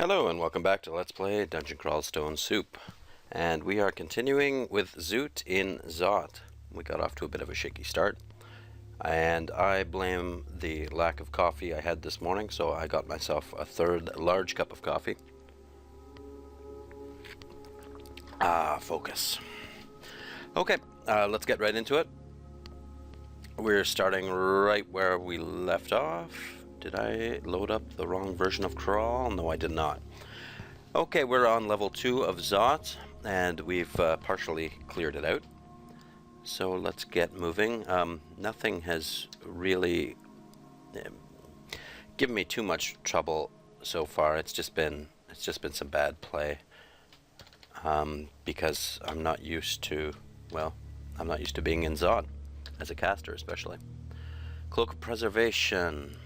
Hello and welcome back to Let's Play Dungeon Crawl Stone Soup. And we are continuing with Zoot in Zoot. We got off to a bit of a shaky start. And I blame the lack of coffee I had this morning, so I got myself a third large cup of coffee. Focus. Okay, let's get right into it. We're starting right where we left off. Did I load up the wrong version of Crawl? No, I did not. Okay, we're on level 2 of Zoot, and we've partially cleared it out. So let's get moving. Nothing has really given me too much trouble so far. It's just been some bad play. Because I'm not used to, well, I'm not used to being in Zoot, as a caster especially. Cloak of Preservation.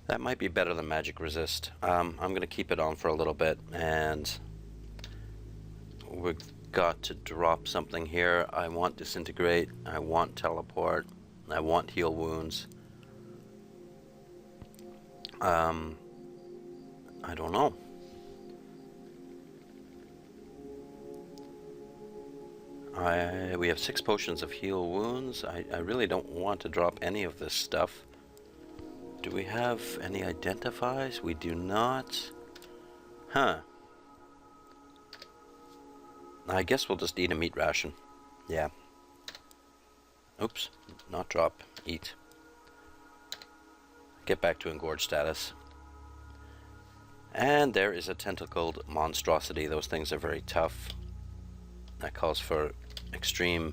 That might be better than Magic Resist. I'm going to keep it on for a little bit, and we've got to drop something here. I want Disintegrate, I want Teleport, I want Heal Wounds. I don't know. We have 6 potions of Heal Wounds. I really don't want to drop any of this stuff. Do we have any identifies? We do not. Huh. I guess we'll just eat a meat ration. Yeah. Oops. Not drop. Eat. Get back to engorged status. And there is a tentacled monstrosity. Those things are very tough. That calls for extreme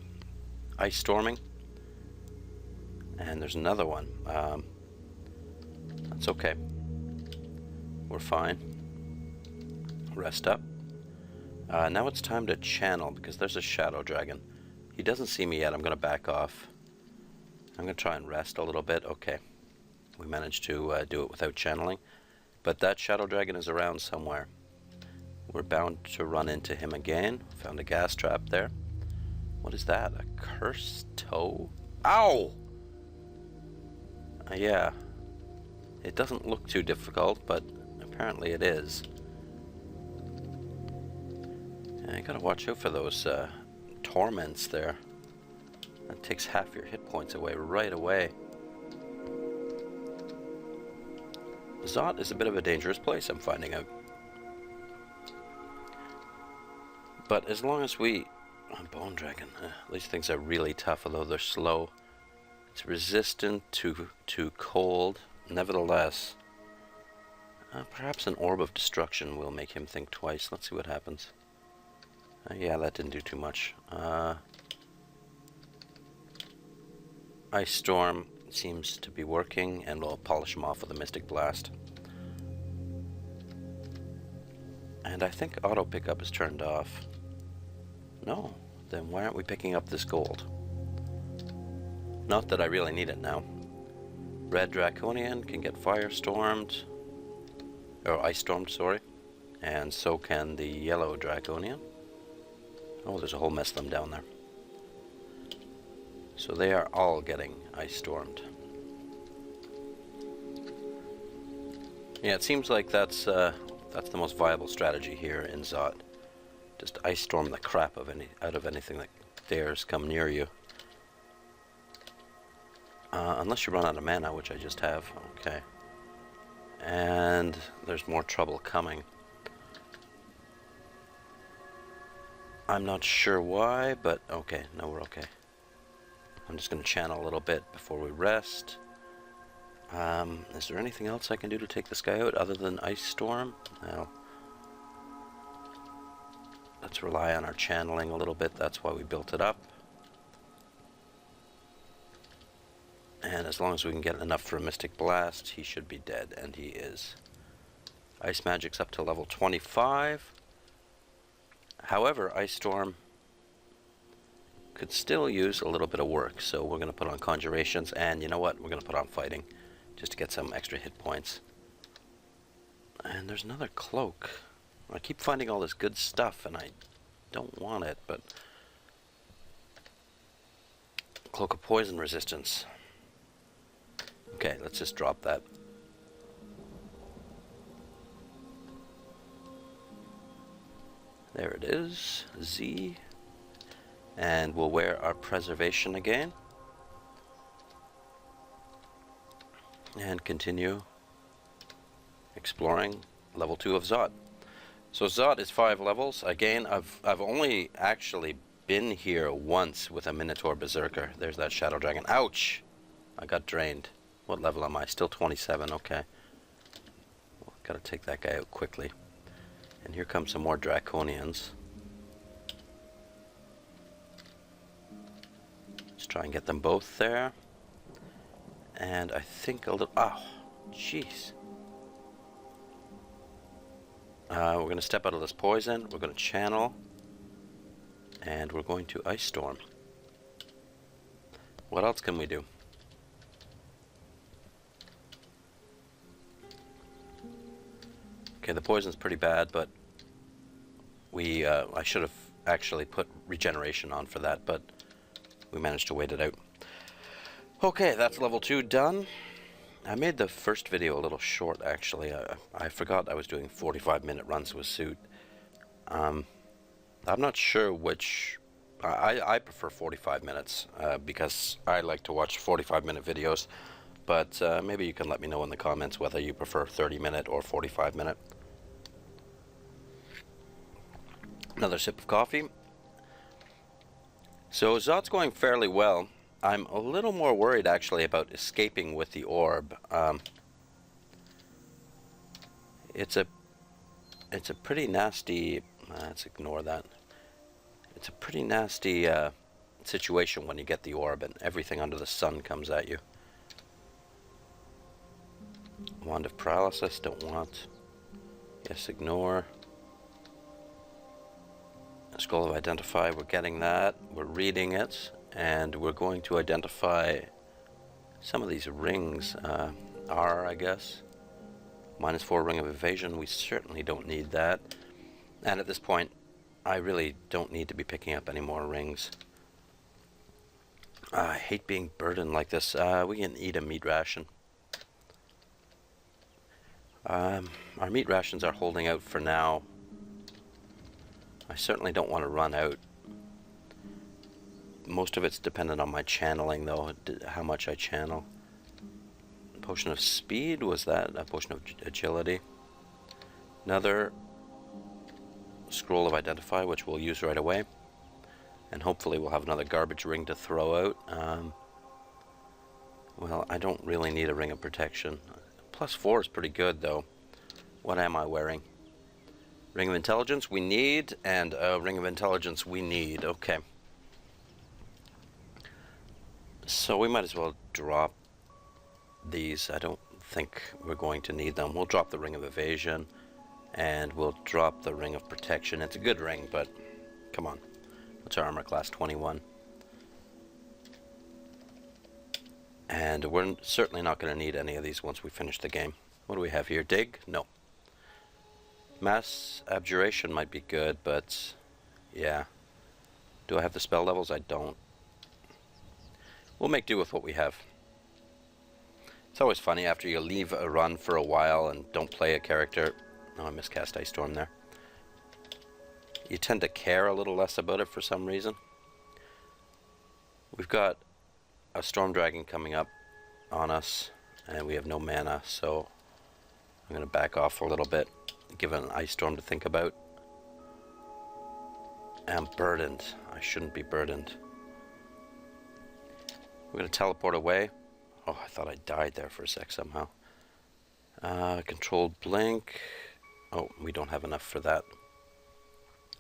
ice storming. And there's another one. That's okay. We're fine. Rest up. Now it's time to channel, because there's a shadow dragon. He doesn't see me yet. I'm going to back off. I'm going to try and rest a little bit. Okay. We managed to do it without channeling. But that shadow dragon is around somewhere. We're bound to run into him again. Found a gas trap there. What is that? A cursed toe? Ow! Yeah. It doesn't look too difficult, but apparently it is. And I gotta watch out for those torments there. That takes half your hit points away right away. Zoot is a bit of a dangerous place, I'm finding out. But as long as we... Bone Dragon. These things are really tough, although they're slow. It's resistant to cold. Nevertheless, perhaps an Orb of Destruction will make him think twice. Let's see what happens. Yeah, that didn't do too much. Ice Storm seems to be working, and we'll polish him off with a Mystic Blast. And I think auto pickup is turned off. No, then why aren't we picking up this gold? Not that I really need it now. Red Draconian can get Firestormed, or Ice Stormed, sorry, and so can the Yellow Draconian. Oh, there's a whole mess of them down there. So they are all getting Ice Stormed. Yeah, it seems like that's the most viable strategy here in Zoot. Just Ice Storm the crap out of anything that dares come near you. Unless you run out of mana, which I just have. Okay. And there's more trouble coming. I'm not sure why, but okay. No, we're okay. I'm just going to channel a little bit before we rest. Is there anything else I can do to take this guy out other than Ice Storm? Well, let's rely on our channeling a little bit. That's why we built it up. And as long as we can get enough for a Mystic Blast, he should be dead, and he is. Ice Magic's up to level 25. However, Ice Storm could still use a little bit of work, so we're going to put on Conjurations, and you know what? We're going to put on Fighting, just to get some extra hit points. And there's another cloak. I keep finding all this good stuff, and I don't want it, but... Cloak of Poison Resistance. Okay, let's just drop that. There it is, Z. And we'll wear our preservation again. And continue exploring level 2 of Zoot. So Zoot is 5 levels. Again, I've only actually been here once with a Minotaur Berserker. There's that Shadow Dragon. Ouch! I got drained. What level am I? Still 27, okay. Well, gotta take that guy out quickly. And here come some more Draconians. Let's try and get them both there. And I think a little... Oh, jeez. We're going to step out of this poison. We're going to channel. And we're going to Ice Storm. What else can we do? Okay, the poison's pretty bad, but I should have actually put regeneration on for that, but we managed to wait it out. Okay, that's level 2 done. I made the first video a little short, actually. I forgot I was doing 45-minute runs with Zoot. I'm not sure which... I prefer 45 minutes because I like to watch 45-minute videos. But maybe you can let me know in the comments whether you prefer 30-minute or 45-minute. Another sip of coffee. So Zoot's going fairly well. I'm a little more worried actually about escaping with the orb. It's a pretty nasty... let's ignore that. It's a pretty nasty situation when you get the orb and everything under the sun comes at you. Wand of Paralysis, don't want. Yes, ignore. Scroll of Identify, we're getting that. We're reading it. And we're going to identify some of these rings. R, I guess. -4 Ring of Evasion, we certainly don't need that. And at this point, I really don't need to be picking up any more rings. I hate being burdened like this. We can eat a meat ration. Our meat rations are holding out for now. I certainly don't want to run out. Most of it's dependent on my channeling, though, how much I channel. Potion of Speed, was that? A Potion of Agility. Another Scroll of Identify, which we'll use right away. And hopefully we'll have another garbage ring to throw out. Well, I don't really need a Ring of Protection. +4 is pretty good, though. What am I wearing? Ring of Intelligence we need, and Ring of Intelligence we need. Okay. So we might as well drop these. I don't think we're going to need them. We'll drop the Ring of Evasion, and we'll drop the Ring of Protection. It's a good ring, but come on. What's our armor class? 21. And we're certainly not going to need any of these once we finish the game. What do we have here? Dig? No. Mass Abjuration might be good, but yeah. Do I have the spell levels? I don't. We'll make do with what we have. It's always funny after you leave a run for a while and don't play a character. Oh, I miscast Ice Storm there. You tend to care a little less about it for some reason. We've got a Storm Dragon coming up on us, and we have no mana, so I'm going to back off a little bit, give it an Ice Storm to think about. I'm burdened. I shouldn't be burdened. We're going to teleport away. Oh, I thought I died there for a sec somehow. Controlled blink. Oh, we don't have enough for that.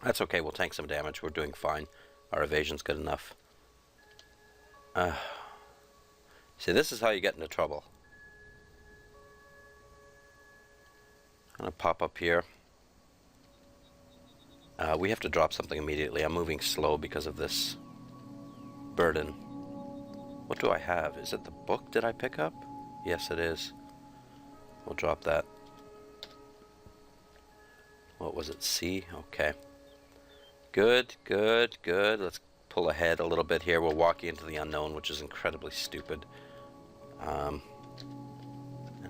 That's okay, we'll tank some damage. We're doing fine. Our evasion's good enough. See, this is how you get into trouble. I'm going to pop up here. We have to drop something immediately. I'm moving slow because of this burden. What do I have? Is it the book did I pick up? Yes, it is. We'll drop that. What was it? C? Okay. Good, good, good. Let's pull ahead a little bit here. We're walking into the unknown, which is incredibly stupid. And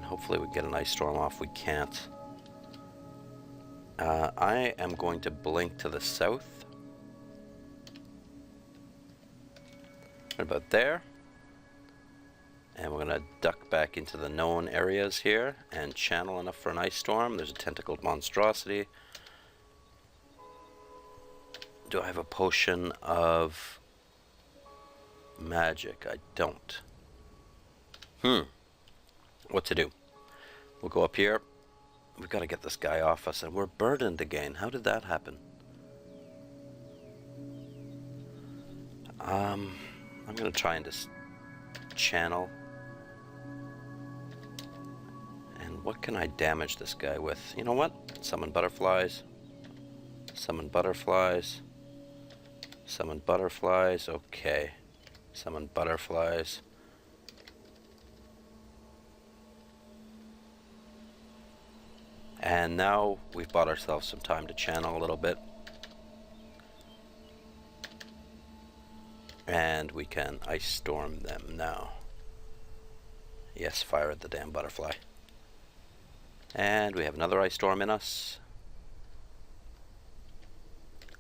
hopefully we get an Ice Storm off. We can't. I am going to blink to the south. Right about there. And we're going to duck back into the known areas here and channel enough for an ice storm. There's a tentacled monstrosity. Do I have a potion of magic? I don't. What to do? We'll go up here. We've got to get this guy off us, and we're burdened again. How did that happen? I'm going to try and just channel. And what can I damage this guy with? You know what? Summon butterflies. Summon butterflies. Summon butterflies. Okay. Summon butterflies. And now we've bought ourselves some time to channel a little bit. And we can ice storm them now. Yes, fire at the damn butterfly. And we have another ice storm in us.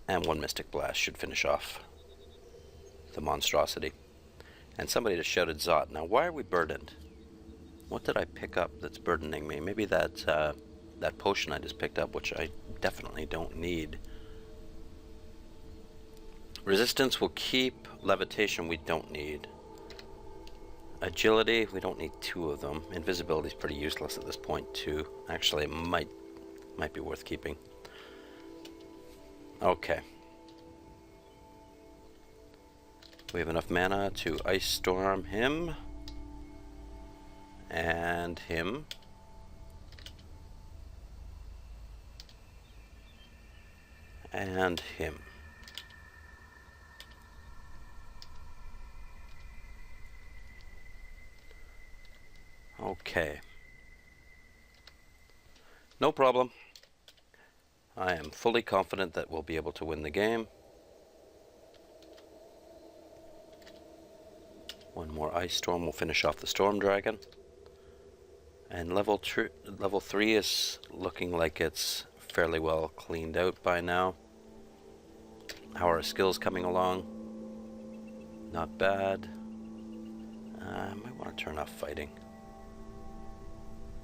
And one mystic blast should finish off the monstrosity. And somebody just shouted Zoot. Now, why are we burdened? What did I pick up that's burdening me? Maybe that that potion I just picked up, which I definitely don't need. Resistance will keep. Levitation we don't need. Agility, we don't need 2 of them. Invisibility is pretty useless at this point too. Actually, it might be worth keeping. Okay. We have enough mana to ice storm him. And him. And him. Okay. No problem. I am fully confident that we'll be able to win the game. One more ice storm will finish off the storm dragon. And level 3 is looking like it's fairly well cleaned out by now. How are our skills coming along? Not bad. I might want to turn off fighting.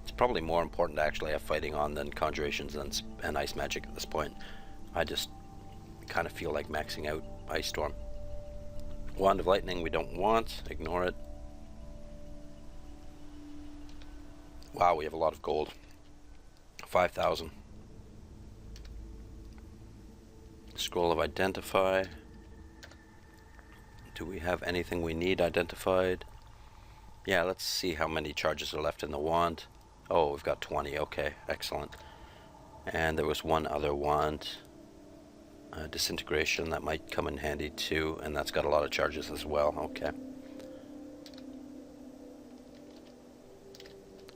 It's probably more important to actually have fighting on than conjurations and ice magic at this point. I just kind of feel like maxing out ice storm. Wand of lightning we don't want. Ignore it. Wow, we have a lot of gold. 5,000. Scroll of identify. Do we have anything we need identified? Yeah, let's see how many charges are left in the wand. Oh, we've got 20. Okay, excellent. And there was one other wand. Disintegration, that might come in handy too, and that's got a lot of charges as well. Okay.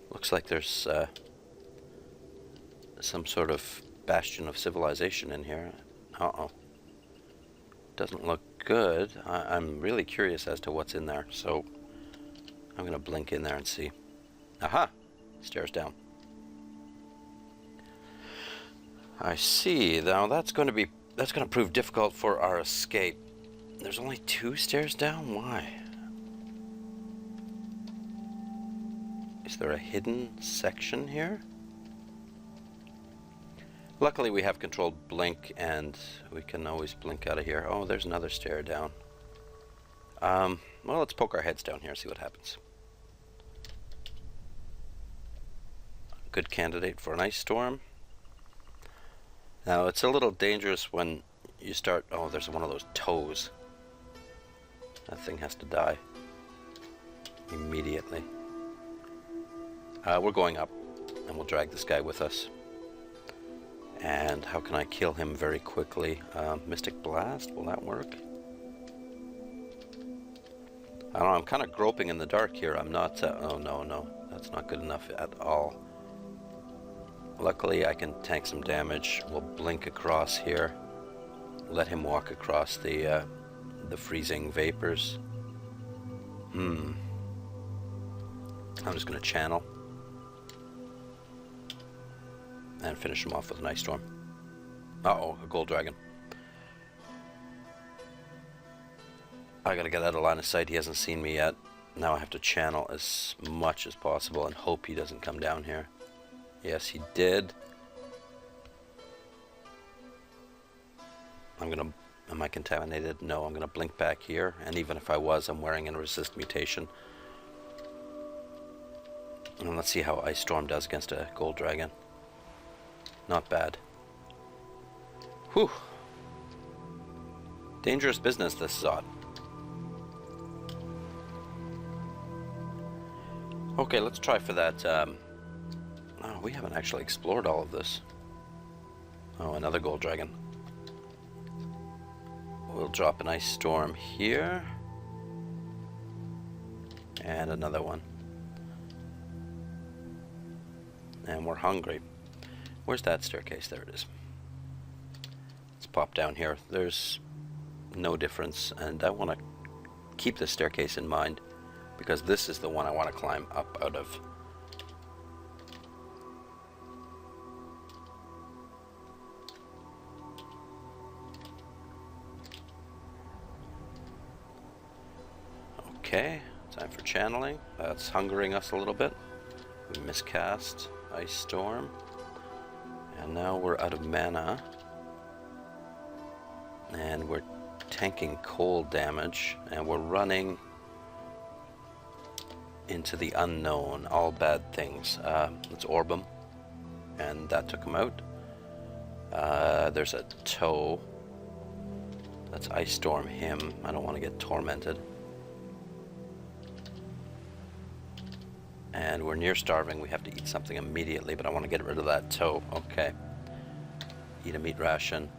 Looks like there's some sort of bastion of civilization in here. Uh-oh. Doesn't look good. I'm really curious as to what's in there, so I'm going to blink in there and see. Aha! Stairs down. I see. Now that's going to prove difficult for our escape. There's only 2 stairs down? Why? Is there a hidden section here? Luckily we have controlled blink and we can always blink out of here. Oh, there's another stair down. Well, let's poke our heads down here and see what happens. Good candidate for an ice storm. Now it's a little dangerous when you start... Oh, there's one of those toes. That thing has to die immediately. We're going up, and we'll drag this guy with us. And how can I kill him very quickly? Mystic Blast, will that work? I don't know, I'm kind of groping in the dark here. I'm not... oh, no, that's not good enough at all. Luckily, I can tank some damage. We'll blink across here. Let him walk across the freezing vapors. I'm just going to channel. And finish him off with an ice storm. Uh-oh, a gold dragon. I gotta get out of line of sight. He hasn't seen me yet. Now I have to channel as much as possible and hope he doesn't come down here. Yes, he did. Am I contaminated? No, I'm gonna blink back here. And even if I was, I'm wearing a resist mutation. And let's see how Ice Storm does against a gold dragon. Not bad. Whew. Dangerous business, this Zoot. Okay, let's try for that. Oh, we haven't actually explored all of this. Oh, another gold dragon. We'll drop an Ice Storm here. And another one. And we're hungry. Where's that staircase? There it is. Let's pop down here. There's no difference, and I want to keep the staircase in mind because this is the one I want to climb up out of. Okay, time for channeling. That's hungering us a little bit. We miscast Ice Storm. And now we're out of mana. And we're tanking cold damage. And we're running into the unknown. All bad things. Let's orb him. And that took him out. There's a toe. Let's Ice Storm him. I don't want to get tormented. And we're near starving. We have to eat something immediately, but I want to get rid of that toe. Okay. Eat a meat ration.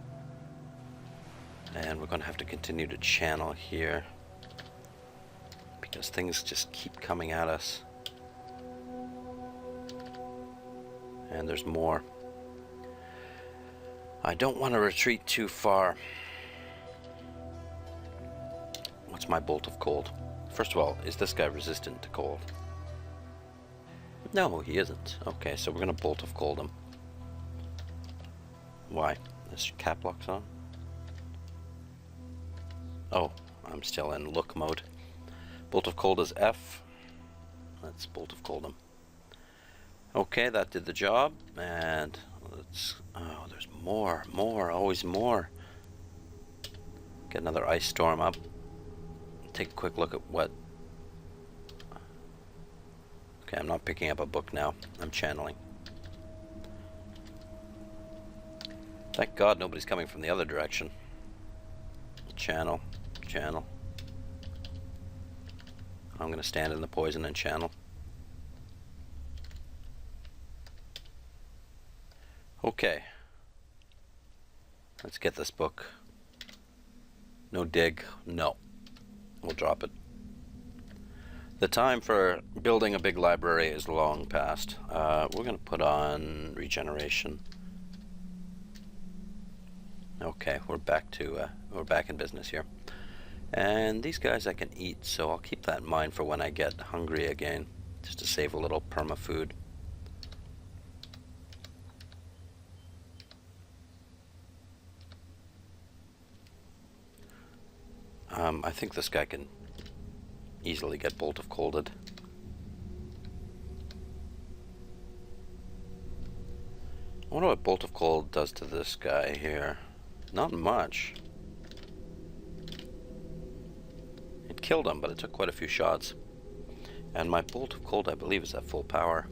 And we're going to have to continue to channel here because things just keep coming at us. And there's more. I don't want to retreat too far. What's my bolt of cold? First of all, is this guy resistant to cold? No, he isn't. Okay, so we're going to bolt of cold him. Why? This cap lock's on? Oh, I'm still in look mode. Bolt of cold is F. Let's bolt of cold him. Okay, that did the job. And let's... Oh, there's more, always more. Get another Ice Storm up. Take a quick look at what... Okay, I'm not picking up a book now. I'm channeling. Thank God nobody's coming from the other direction. Channel. Channel. I'm going to stand in the poison and channel. Okay. Let's get this book. No dig. No. We'll drop it. The time for building a big library is long past. We're going to put on regeneration. Okay, we're back in business here. And these guys I can eat, so I'll keep that in mind for when I get hungry again, just to save a little perma food. I think this guy can easily get bolt of colded. I wonder what bolt of cold does to this guy here. Not much. It killed him, but it took quite a few shots. And my bolt of cold, I believe, is at full power.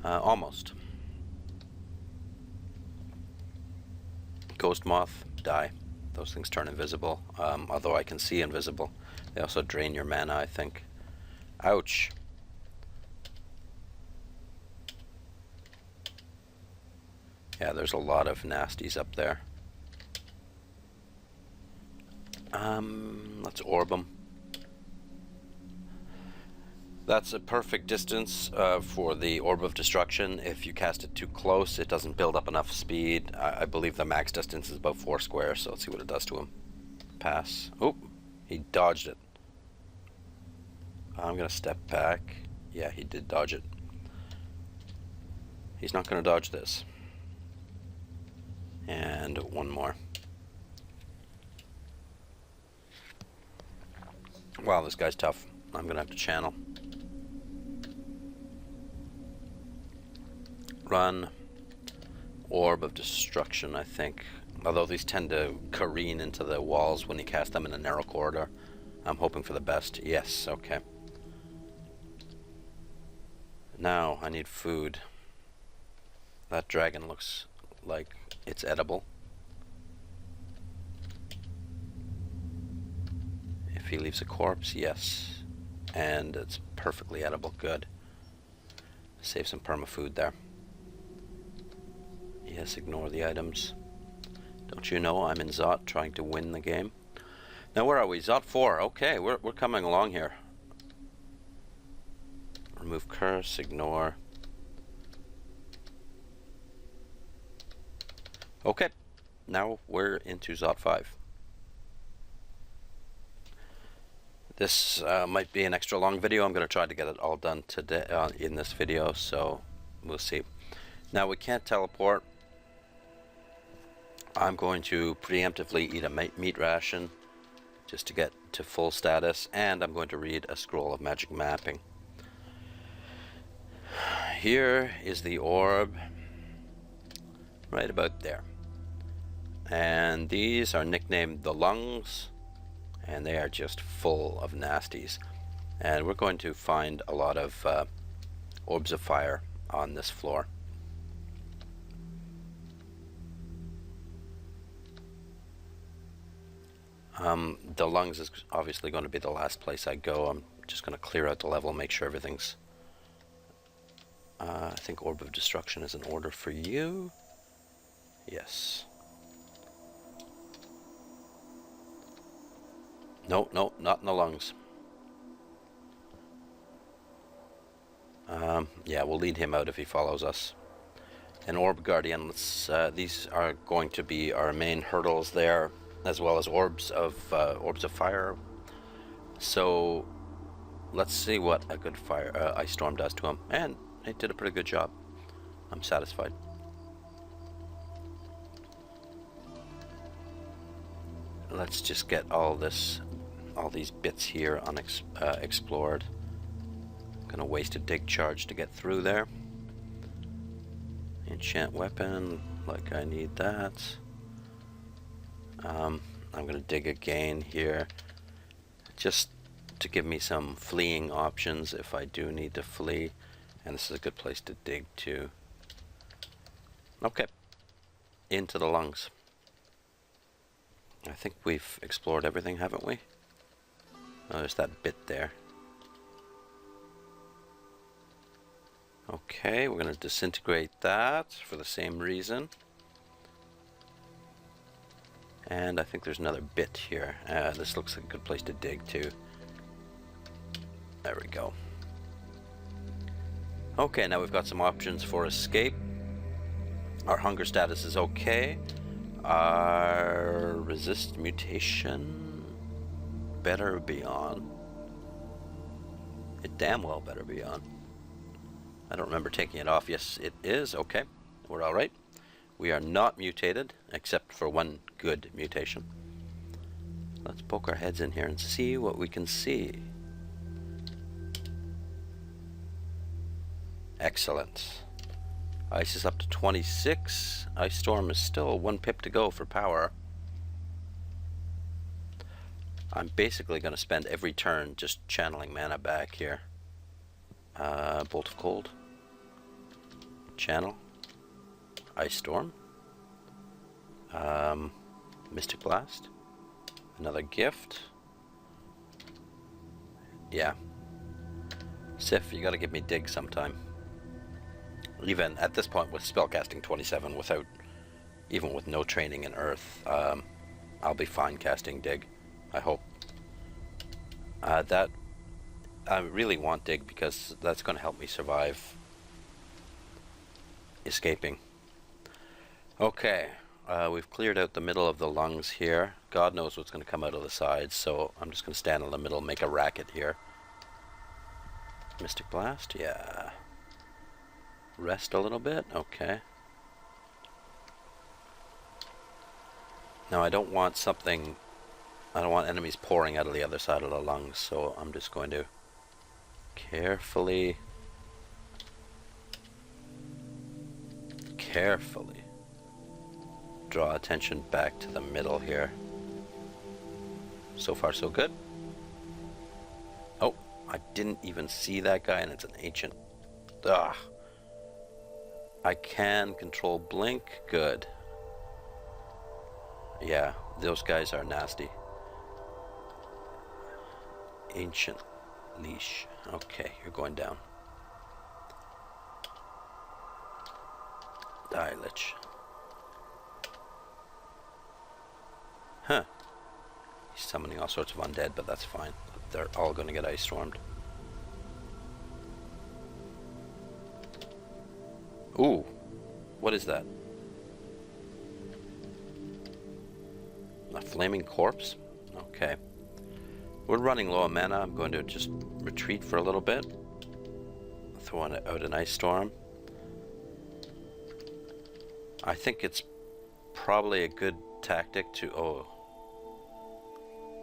Almost. Ghost moth, die. Those things turn invisible, although I can see invisible. They also drain your mana, I think. Ouch. Yeah, there's a lot of nasties up there. Let's orb them. That's a perfect distance for the Orb of Destruction. If you cast it too close, it doesn't build up enough speed. I believe the max distance is about 4 squares, so let's see what it does to him. Pass. Oh, he dodged it. I'm going to step back. Yeah, he did dodge it. He's not going to dodge this. And one more. Wow, this guy's tough. I'm gonna have to channel. Run. Orb of Destruction, I think. Although these tend to careen into the walls when you cast them in a narrow corridor. I'm hoping for the best. Yes, okay. Now, I need food. That dragon looks like it's edible. If he leaves a corpse, yes. And it's perfectly edible. Good. Save some perma food there. Yes, ignore the items. Don't you know I'm in Zoot trying to win the game? Now where are we? Zoot 4. Okay, we're coming along here. Remove curse, ignore. Okay, now we're into Zoot 5. This might be an extra long video. I'm going to try to get it all done today in this video, so we'll see. Now we can't teleport. I'm going to preemptively eat a meat ration just to get to full status, and I'm going to read a scroll of magic mapping. Here is the orb, right about there. And these are nicknamed the lungs, and they are just full of nasties. And we're going to find a lot of orbs of fire on this floor. The lungs is obviously going to be the last place I go. I'm just going to clear out the level, make sure everything's... I think Orb of Destruction is in order for you. Yes. No, not in the lungs. Yeah, we'll lead him out if he follows us. An Orb Guardian, these are going to be our main hurdles there, as well as orbs of fire. So let's see what a good ice storm does to him, and it did a pretty good job. I'm satisfied. Let's just get all these bits here explored. I'm gonna waste a dig charge to get through there. Enchant weapon, like I need that. I'm going to dig again here, just to give me some fleeing options if I do need to flee. And this is a good place to dig too. Okay, into the lungs. I think we've explored everything, haven't we? Oh, there's that bit there. Okay, we're going to disintegrate that for the same reason. And I think there's another bit here. This looks like a good place to dig too. There we go. Okay, now we've got some options for escape. Our hunger status is okay. Our resist mutation better be on. It damn well better be on. I don't remember taking it off. Yes, it is. Okay, we're all right. We are not mutated, except for one good mutation. Let's poke our heads in here and see what we can see. Excellent. Ice is up to 26. Ice Storm is still 1 pip to go for power. I'm basically going to spend every turn just channeling mana back here. Bolt of Cold. Channel. Ice Storm. Mystic Blast. Another gift. Yeah. Sif, you gotta give me dig sometime. Even at this point with spellcasting 27 even with no training in Earth, I'll be fine casting dig, I hope. That I really want dig because that's going to help me survive escaping. Okay, we've cleared out the middle of the lungs here. God knows what's going to come out of the sides, so I'm just going to stand in the middle and make a racket here. Mystic Blast, yeah. Rest a little bit, okay. Now I don't want something... I don't want enemies pouring out of the other side of the lungs, so I'm just going to carefully draw attention back to the middle here. So far so good. Oh, I didn't even see that guy, and it's an ancient. Ugh. I can control blink. Good. Yeah, those guys are nasty. Ancient leash. Okay, you're going down. Die, lich. Huh. He's summoning all sorts of undead, but that's fine. They're all going to get ice stormed. Ooh. What is that? A flaming corpse? Okay. We're running low on mana. I'm going to just retreat for a little bit. Throw out an ice storm. I think it's probably a good tactic to... Oh.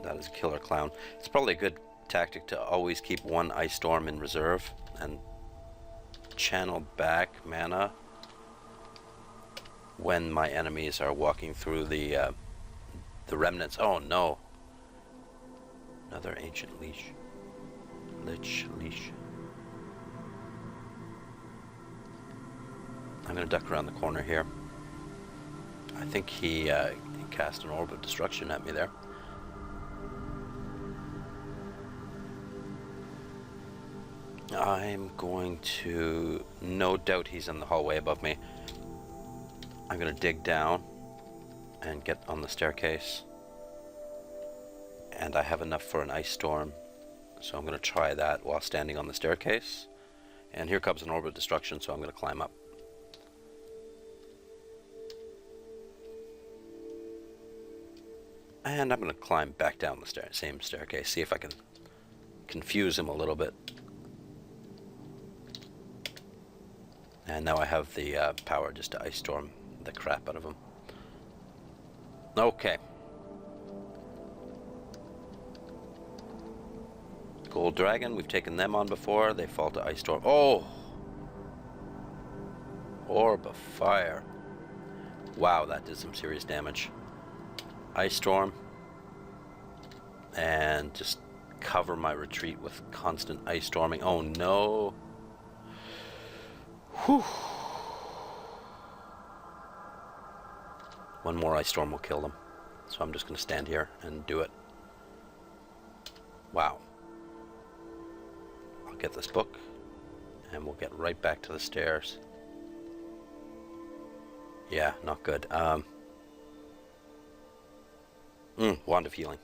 That is a killer clown. It's probably a good tactic to always keep one ice storm in reserve and channel back mana when my enemies are walking through the remnants. Oh no. Another ancient leash. Leash. I'm going to duck around the corner here. I think he cast an orb of destruction at me there. I'm going to... No doubt he's in the hallway above me. I'm going to dig down and get on the staircase. And I have enough for an ice storm. So I'm going to try that while standing on the staircase. And here comes an orb of destruction, so I'm going to climb up. And I'm going to climb back down the same staircase, see if I can confuse him a little bit. And now I have the power just to ice storm the crap out of him. Okay. Gold Dragon, we've taken them on before. They fall to ice storm. Oh! Orb of Fire. Wow, that did some serious damage. Ice storm. And just cover my retreat with constant ice storming. Oh no. Whew. One more ice storm will kill them. So I'm just going to stand here and do it. Wow. I'll get this book and we'll get right back to the stairs. Yeah, not good. Wand of Healing.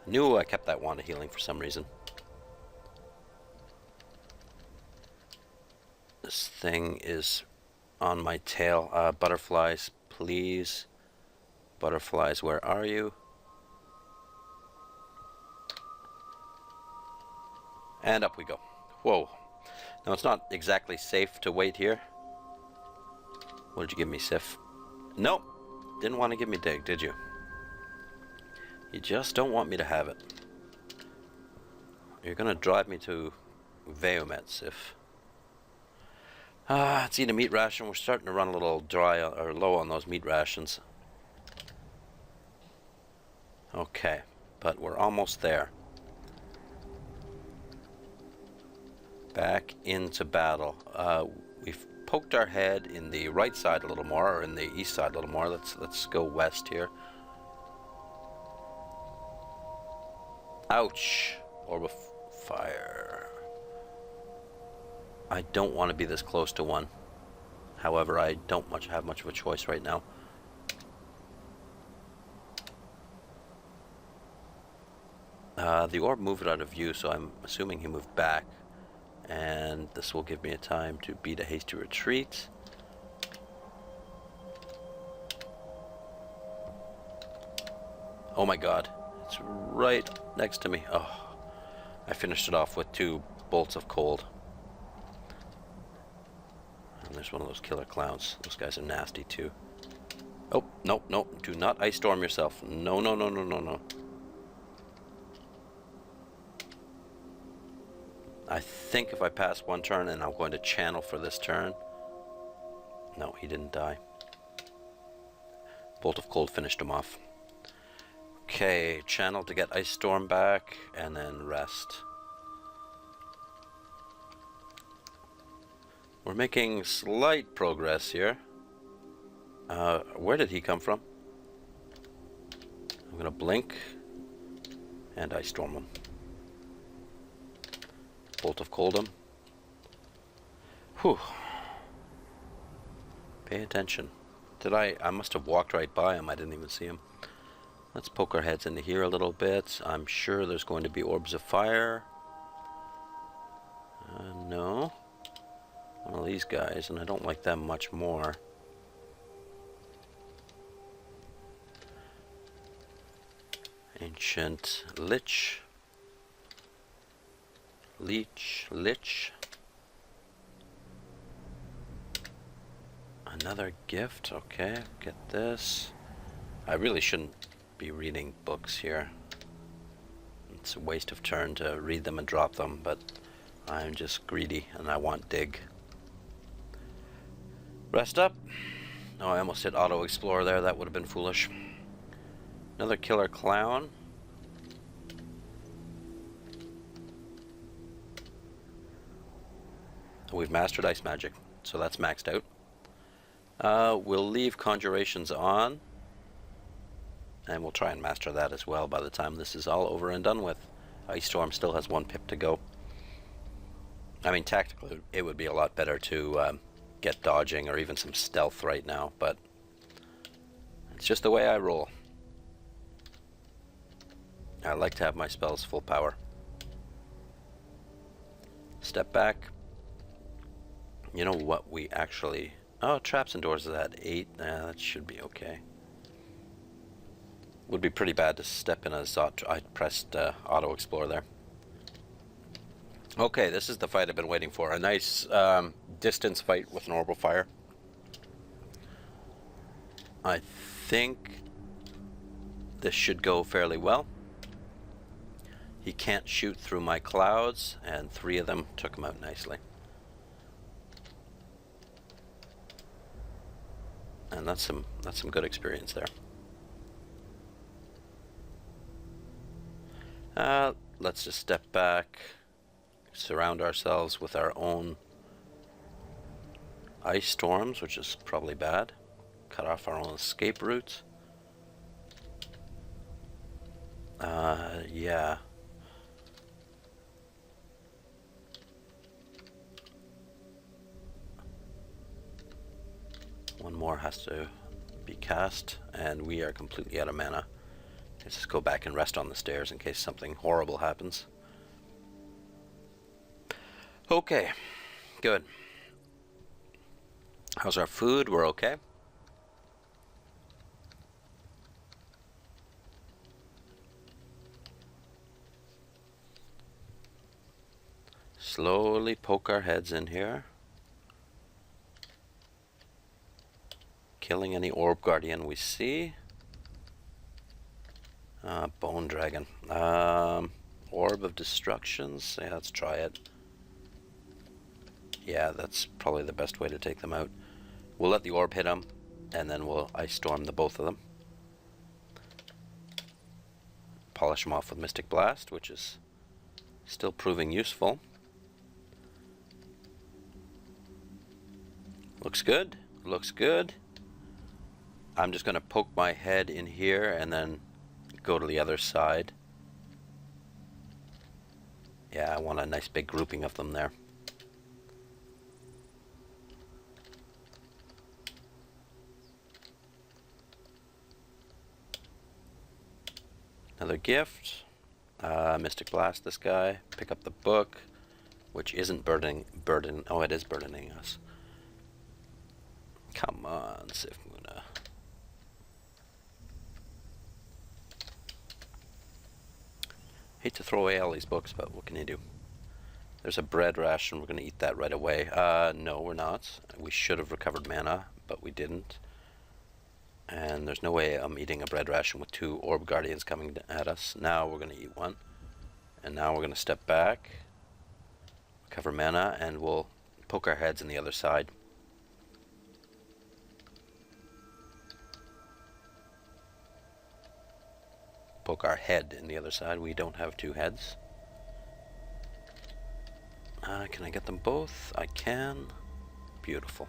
Knew I kept that Wand of Healing for some reason. This thing is on my tail. Butterflies, please. Butterflies, where are you? And up we go. Whoa. Now it's not exactly safe to wait here. What did you give me, Sif? Nope. Didn't want to give me dig, did you? You just don't want me to have it. You're gonna drive me to Veomet, Sif. Let's eat a meat ration. We're starting to run a little dry or low on those meat rations. Okay, but we're almost there. Back into battle. We've poked our head in the right side a little more, or in the east side a little more. Let's go west here. Ouch! Orb of Fire. I don't want to be this close to one. However, I don't have much of a choice right now. The orb moved out of view, so I'm assuming he moved back. And this will give me a time to beat a hasty retreat. Oh my god. It's right next to me. Oh, I finished it off with 2 bolts of cold. And there's one of those killer clowns. Those guys are nasty too. Oh, no, no. Do not ice storm yourself. No, no, no, no, no, no. I think if I pass one turn and I'm going to channel for this turn. No, he didn't die. Bolt of Cold finished him off. Okay, channel to get Ice Storm back, and then rest. We're making slight progress here. Where did he come from? I'm gonna blink, and Ice Storm him. Bolt of Cold him. Whew. Pay attention. I must have walked right by him. I didn't even see him. Let's poke our heads into here a little bit. I'm sure there's going to be orbs of fire. No. One of these guys, and I don't like them much more. Ancient Lich. Lich. Another gift. Okay, get this. I really shouldn't be reading books here. It's a waste of turn to read them and drop them, but I'm just greedy and I want dig. Rest up. Oh, I almost hit auto explore there. That would have been foolish. Another killer clown. We've mastered ice magic, so that's maxed out. We'll leave conjurations on, and we'll try and master that as well by the time this is all over and done with. Ice Storm still has 1 pip to go. I mean, tactically, it would be a lot better to get dodging or even some stealth right now, but it's just the way I roll. I like to have my spells full power. Step back. You know what we actually... Oh, traps and doors is at 8. Nah, that should be okay. Would be pretty bad to step in a Zoot. I pressed auto explore there. Okay, this is the fight I've been waiting for. A nice distance fight with an orbital fire. I think this should go fairly well. He can't shoot through my clouds, and 3 of them took him out nicely. And that's some good experience there. Let's just step back, surround ourselves with our own ice storms, which is probably bad. Cut off our own escape routes. Yeah. One more has to be cast, and we are completely out of mana. Let's just go back and rest on the stairs in case something horrible happens. Okay, good. How's our food? We're okay. Slowly poke our heads in here. Killing any orb guardian we see. Bone dragon. Orb of destructions. Yeah, let's try it. Yeah, that's probably the best way to take them out. We'll let the orb hit them, and then we'll ice storm the both of them. Polish them off with Mystic Blast, which is still proving useful. Looks good. Looks good. I'm just going to poke my head in here and then go to the other side. Yeah, I want a nice big grouping of them there. Another gift. Mystic Blast this guy. Pick up the book, which isn't burden. Oh, it is burdening us. Come on, Sif Muna. Hate to throw away all these books, but what can you do? There's a bread ration. We're going to eat that right away. No, we're not. We should have recovered mana, but we didn't. And there's no way I'm eating a bread ration with 2 orb guardians coming at us. Now we're going to eat 1. And now we're going to step back, cover mana, and we'll poke our heads in the other side. Poke our head in the other side. We don't have 2 heads. Can I get them both? I can. Beautiful.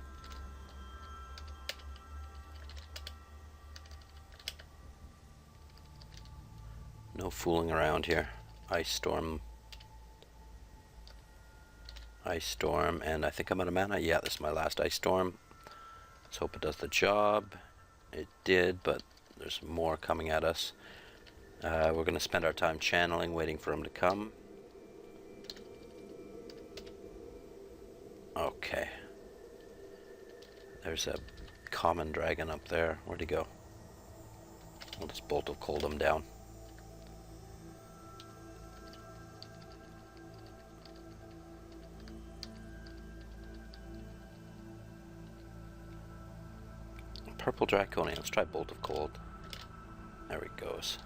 No fooling around here. Ice Storm. Ice Storm, and I think I'm out of mana. Yeah, this is my last Ice Storm. Let's hope it does the job. It did, but there's more coming at us. We're going to spend our time channeling, waiting for him to come. Okay. There's a common dragon up there. Where'd he go? We'll just Bolt of Cold him down. Purple Draconian. Let's try Bolt of Cold. There he goes.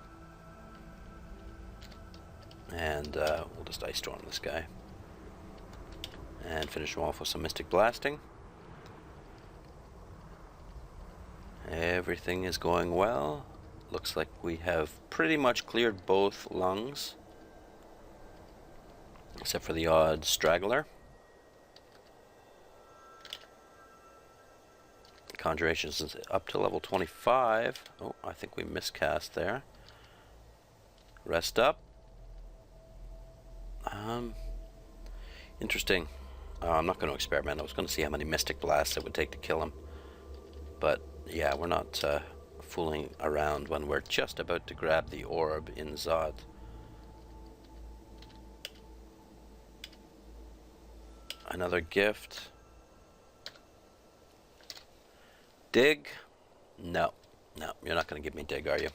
And we'll just Ice Storm this guy. And finish him off with some Mystic Blasting. Everything is going well. Looks like we have pretty much cleared both lungs. Except for the odd straggler. Conjurations is up to level 25. Oh, I think we miscast there. Rest up. Interesting. I'm not going to experiment. I was going to see how many Mystic Blasts it would take to kill him. But yeah, we're not fooling around when we're just about to grab the orb in Zoot. Another gift. Dig? No. No, you're not going to give me dig, are you?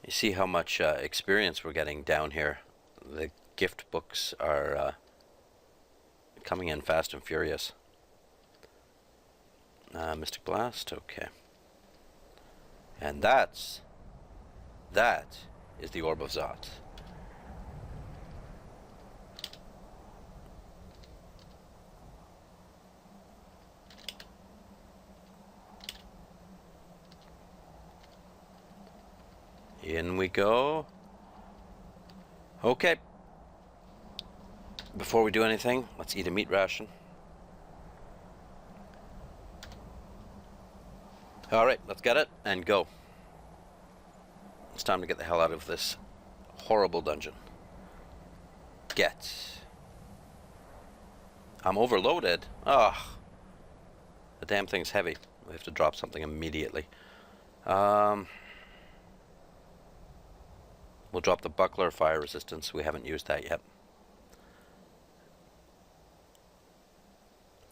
You see how much experience we're getting down here. The gift books are coming in fast and furious. Mystic Blast, okay. And that is the Orb of Zoot. In we go. Okay. Before we do anything, let's eat a meat ration. Alright, let's get it and go. It's time to get the hell out of this horrible dungeon. Get. I'm overloaded. Ugh. The damn thing's heavy. We have to drop something immediately. We'll drop the buckler, fire resistance. We haven't used that yet.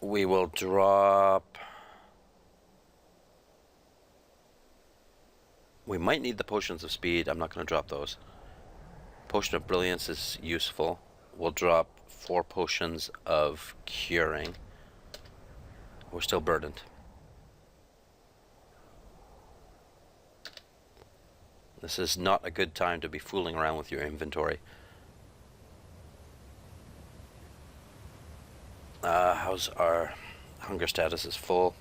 We will drop... We might need the potions of speed. I'm not going to drop those. Potion of brilliance is useful. We'll drop 4 potions of curing. We're still burdened. This is not a good time to be fooling around with your inventory. How's our hunger status? Is full.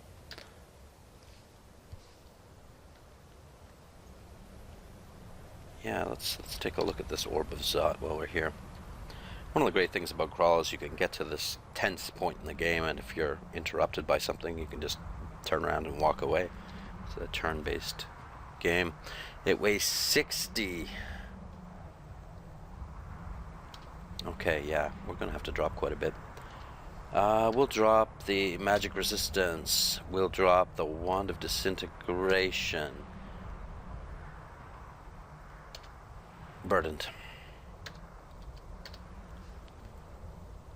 Yeah, let's take a look at this Orb of Zoot while we're here. One of the great things about Crawl is you can get to this tense point in the game, and if you're interrupted by something, you can just turn around and walk away. It's a turn-based game. It weighs 60. Okay, yeah, we're gonna have to drop quite a bit. We'll drop the magic resistance. We'll drop the wand of disintegration. Burdened.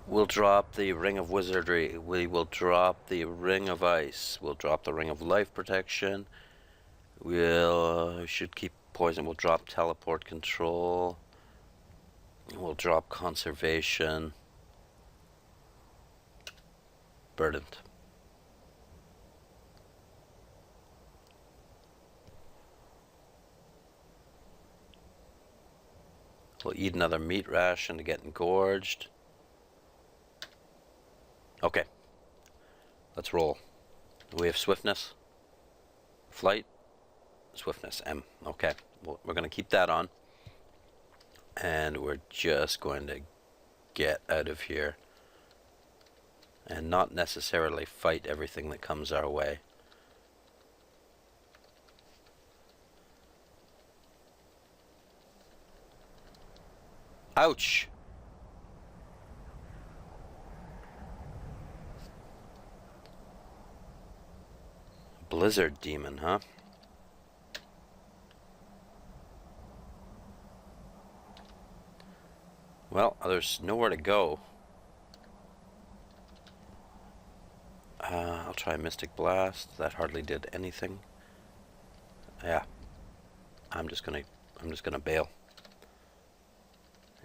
We'll drop the ring of wizardry. We will drop the ring of ice. We'll drop the ring of life protection. We'll should keep poison. We'll drop teleport control. We'll drop conservation. Burdened. We'll eat another meat ration to get engorged. Okay. Let's roll. We have swiftness. Flight. Swiftness. M. Okay. Well, we're going to keep that on. And we're just going to get out of here. And not necessarily fight everything that comes our way. Ouch! Blizzard demon, huh? Well, there's nowhere to go. I'll try Mystic Blast. That hardly did anything. Yeah. I'm just gonna bail.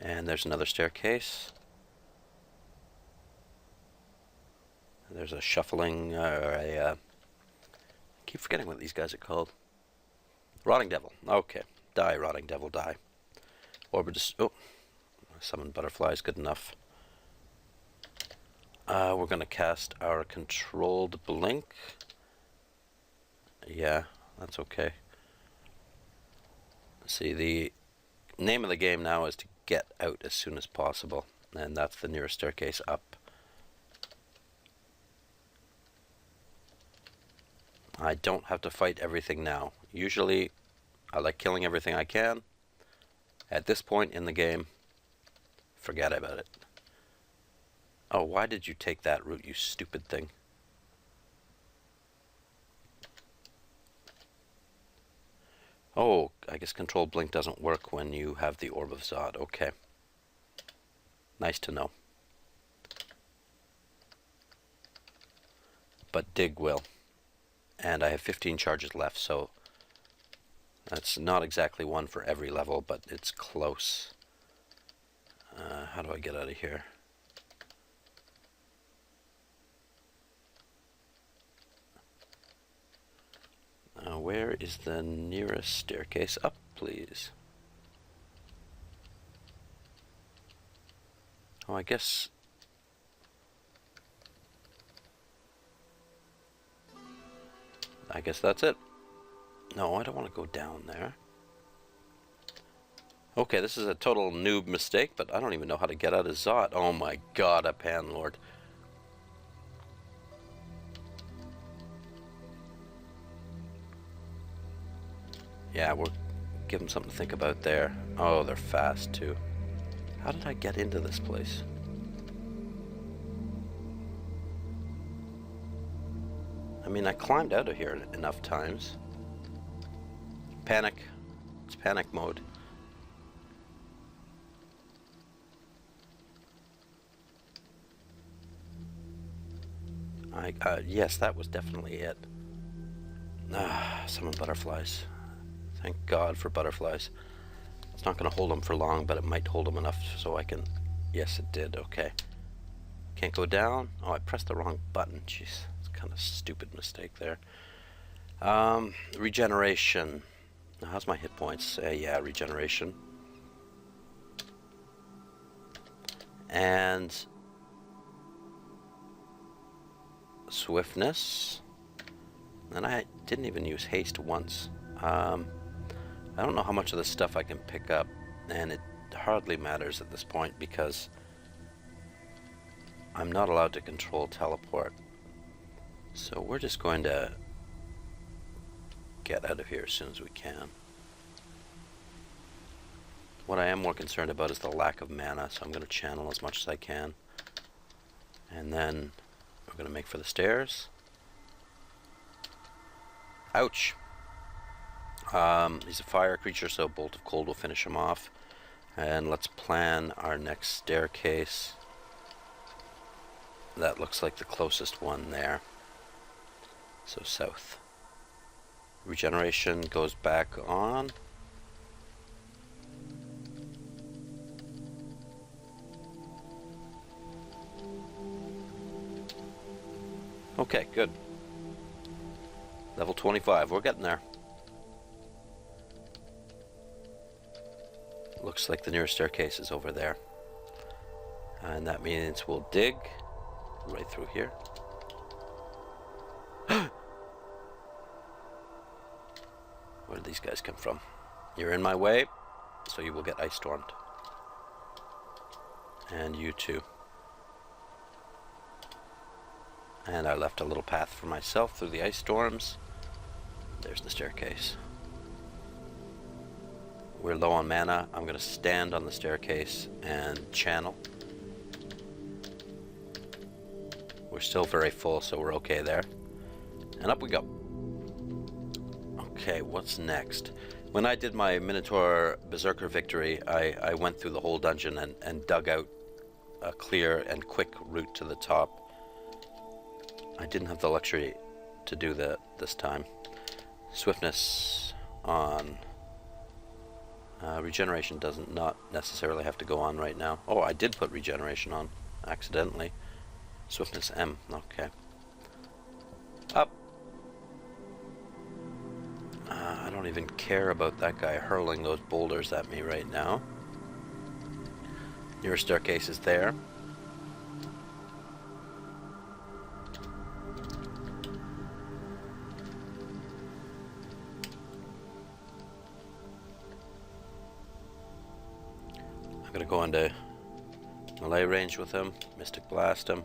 And there's another staircase. There's a shuffling, I keep forgetting what these guys are called. Rotting Devil. Okay. Die, Rotting Devil, die. Orbit. Oh. Summon Butterflies, good enough. We're going to cast our Controlled Blink. Yeah, that's okay. See, the name of the game now is to get out as soon as possible. And that's the nearest staircase up. I don't have to fight everything now. Usually, I like killing everything I can. At this point in the game, forget about it. Oh, why did you take that route, you stupid thing? Oh, I guess Control Blink doesn't work when you have the Orb of Zod. Okay. Nice to know. But Dig will. And I have 15 charges left, so that's not exactly one for every level, but it's close. How do I get out of here? Where is the nearest staircase up, please? Oh, I guess... that's it. No, I don't want to go down there. Okay, this is a total noob mistake, but I don't even know how to get out of Zot. Oh my god, a Panlord. Yeah, we'll give them something to think about there. Oh, they're fast, too. How did I get into this place? I mean, I climbed out of here enough times. Panic. It's panic mode. Yes, that was definitely it. Summon butterflies. Thank God for butterflies. It's not going to hold them for long, but it might hold them enough so I can... Yes, it did. Okay. Can't go down. Oh, I pressed the wrong button. Jeez, it's kind of a stupid mistake there. Regeneration. How's my hit points? Yeah, regeneration. And... swiftness. And I didn't even use haste once. I don't know how much of this stuff I can pick up, and it hardly matters at this point because I'm not allowed to control teleport. So we're just going to get out of here as soon as we can. What I am more concerned about is the lack of mana, so I'm going to channel as much as I can. And then we're going to make for the stairs. Ouch! He's a fire creature, so Bolt of Cold will finish him off. And let's plan our next staircase. That looks like the closest one there. So south. Regeneration goes back on. Okay, good. Level 25, we're getting there. Looks like the nearest staircase is over there. And that means we'll dig right through here. Where did these guys come from? You're in my way, so you will get ice stormed. And you too. And I left a little path for myself through the ice storms. There's the staircase. We're low on mana. I'm going to stand on the staircase and channel. We're still very full, so we're okay there. And up we go. Okay, what's next? When I did my Minotaur Berserker victory, I went through the whole dungeon and dug out a clear and quick route to the top. I didn't have the luxury to do that this time. Swiftness on. Regeneration doesn't not necessarily have to go on right now. Oh, I did put regeneration on accidentally. Swiftness M. Okay. Up. I don't even care about that guy hurling those boulders at me right now. Your staircase is there. I'm gonna go into melee range with him, Mystic Blast him,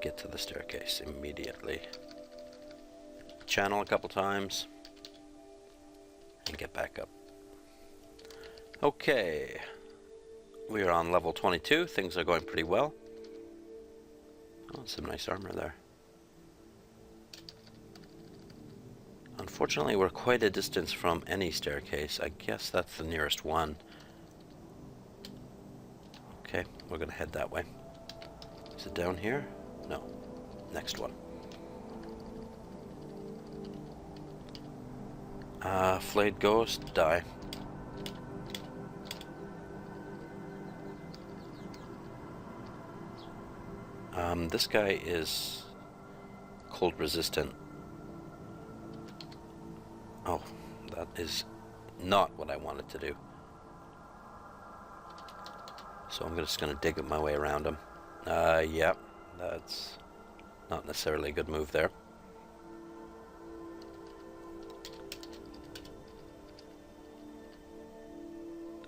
get to the staircase immediately. Channel a couple times and get back up. Okay, we are on level 22. Things are going pretty well. Oh, some nice armor there. Unfortunately, we're quite a distance from any staircase. I guess that's the nearest one. Okay, we're gonna head that way. Is it down here? No. Next one. Flayed Ghost, die. This guy is cold resistant. Oh, that is not what I wanted to do. So I'm just going to dig my way around him. Yeah, that's not necessarily a good move there.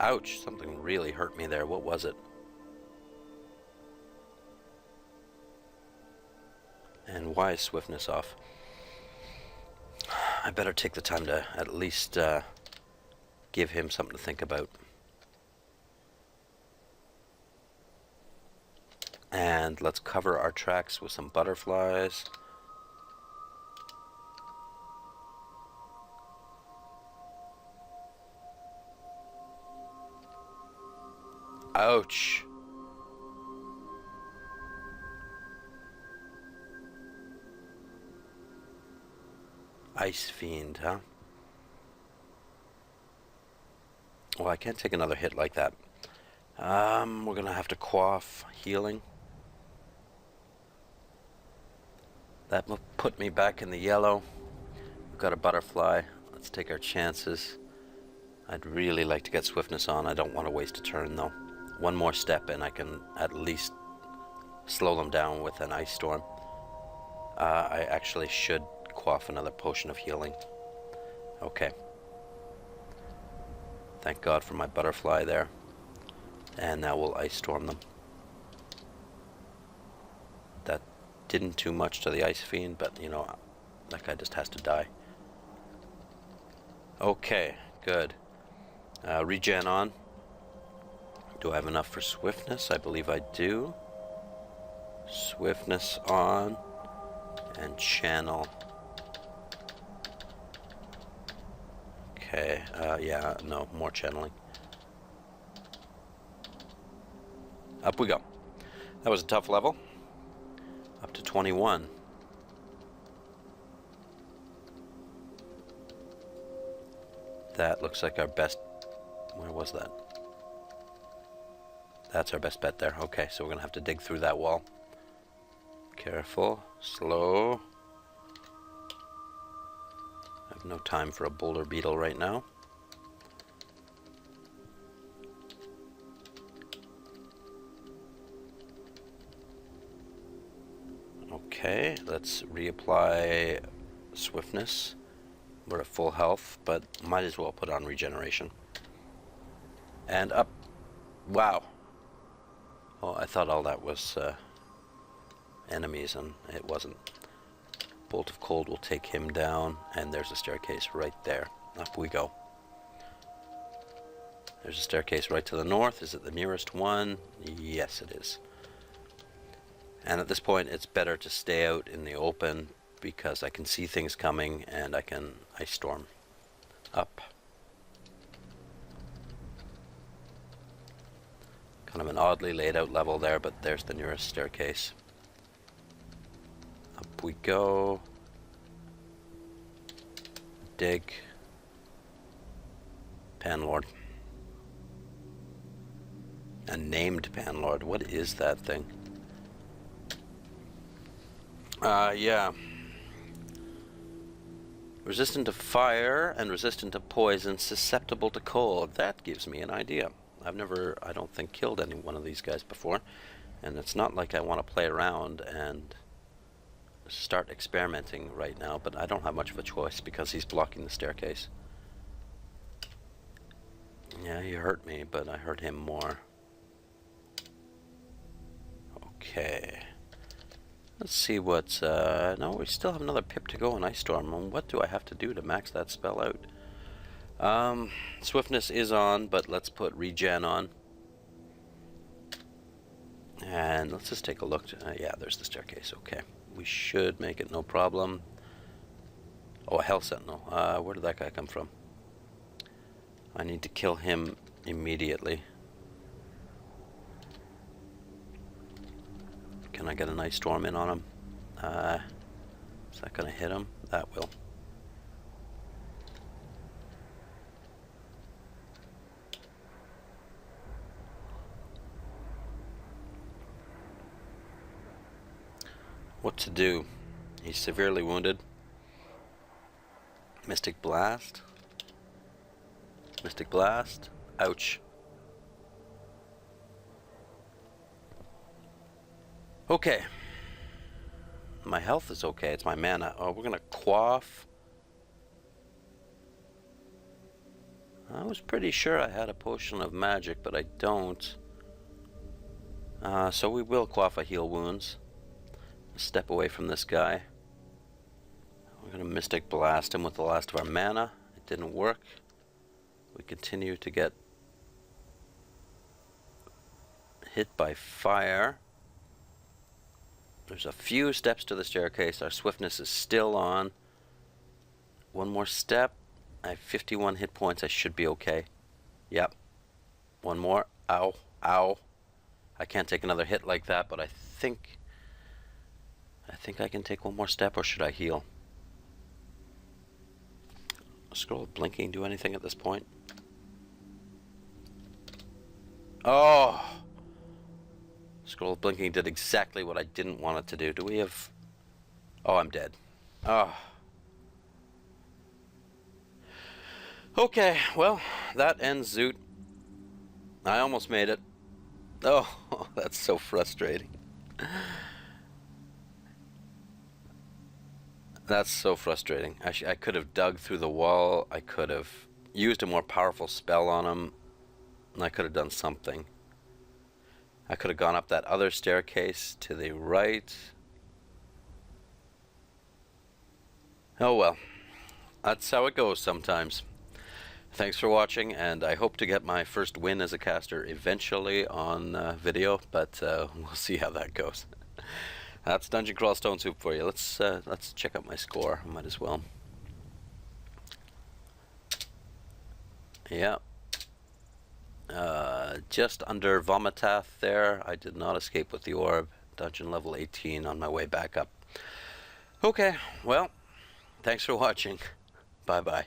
Ouch, something really hurt me there. What was it? And why is swiftness off? I better take the time to at least give him something to think about. And let's cover our tracks with some butterflies. Ouch. Ice Fiend, huh? Well, I can't take another hit like that. We're gonna have to quaff healing. That will put me back in the yellow. We've got a butterfly. Let's take our chances. I'd really like to get swiftness on. I don't want to waste a turn though. One more step and I can at least slow them down with an ice storm. I actually should quaff another potion of healing. Okay. Thank God for my butterfly there. And now we'll ice storm them. That didn't do much to the Ice Fiend, but you know, that guy just has to die. Okay, good. Regen on. Do I have enough for swiftness? I believe I do. Swiftness on. And channel. Okay, yeah, no, more channeling. Up we go. That was a tough level. Up to 21. That looks like our best... Where was that? That's our best bet there. Okay, so we're going to have to dig through that wall. Careful. Slow. I have no time for a boulder beetle right now. Okay, let's reapply swiftness. We're at full health, but might as well put on regeneration. And up. Wow. Oh, I thought all that was enemies, and it wasn't. Bolt of Cold will take him down, and there's a staircase right there. Up we go. There's a staircase right to the north. Is it the nearest one? Yes, it is. And at this point, it's better to stay out in the open because I can see things coming, and I can ice storm. Up. Kind of an oddly laid out level there, but there's the nearest staircase. Up we go. Dig. Panlord. A named Panlord. What is that thing? Yeah. Resistant to fire and resistant to poison, susceptible to cold. That gives me an idea. I've never, I don't think, killed any one of these guys before. And it's not like I want to play around and start experimenting right now, but I don't have much of a choice because he's blocking the staircase. Yeah, he hurt me, but I hurt him more. Okay. Let's see what's, no, we still have another pip to go in Ice Storm. What do I have to do to max that spell out? Swiftness is on, but let's put regen on. And let's just take a look. Yeah, there's the staircase. Okay. We should make it no problem. Oh, a Hell Sentinel. Where did that guy come from? I need to kill him immediately. Can I get an Ice Storm in on him? Is that going to hit him? That will. What to do? He's severely wounded. Mystic Blast. Mystic Blast. Ouch. Okay. My health is okay. It's my mana. Oh, we're gonna quaff. I was pretty sure I had a potion of magic, but I don't. So we will quaff a heal wounds. Step away from this guy. We're gonna Mystic Blast him with the last of our mana. It didn't work. We continue to get hit by fire. There's a few steps to the staircase. Our swiftness is still on. One more step. I have 51 hit points. I should be okay. Yep. One more. Ow. Ow. I can't take another hit like that, but I think I can take one more step, or should I heal? Scroll of Blinking do anything at this point? Oh! Scroll of Blinking did exactly what I didn't want it to do. Do we have... Oh, I'm dead. Oh. Okay, well, that ends Zoot. I almost made it. Oh, that's so frustrating. That's so frustrating. I could have dug through the wall. I could have used a more powerful spell on him. And I could have done something. I could have gone up that other staircase to the right. Oh well. That's how it goes sometimes. Thanks for watching, and I hope to get my first win as a caster eventually on video, but we'll see how that goes. That's Dungeon Crawl Stone Soup for you. Let's check out my score. I might as well. Yeah. Just under Vomitath there. I did not escape with the orb. Dungeon level 18 on my way back up. Okay, well, thanks for watching. Bye-bye.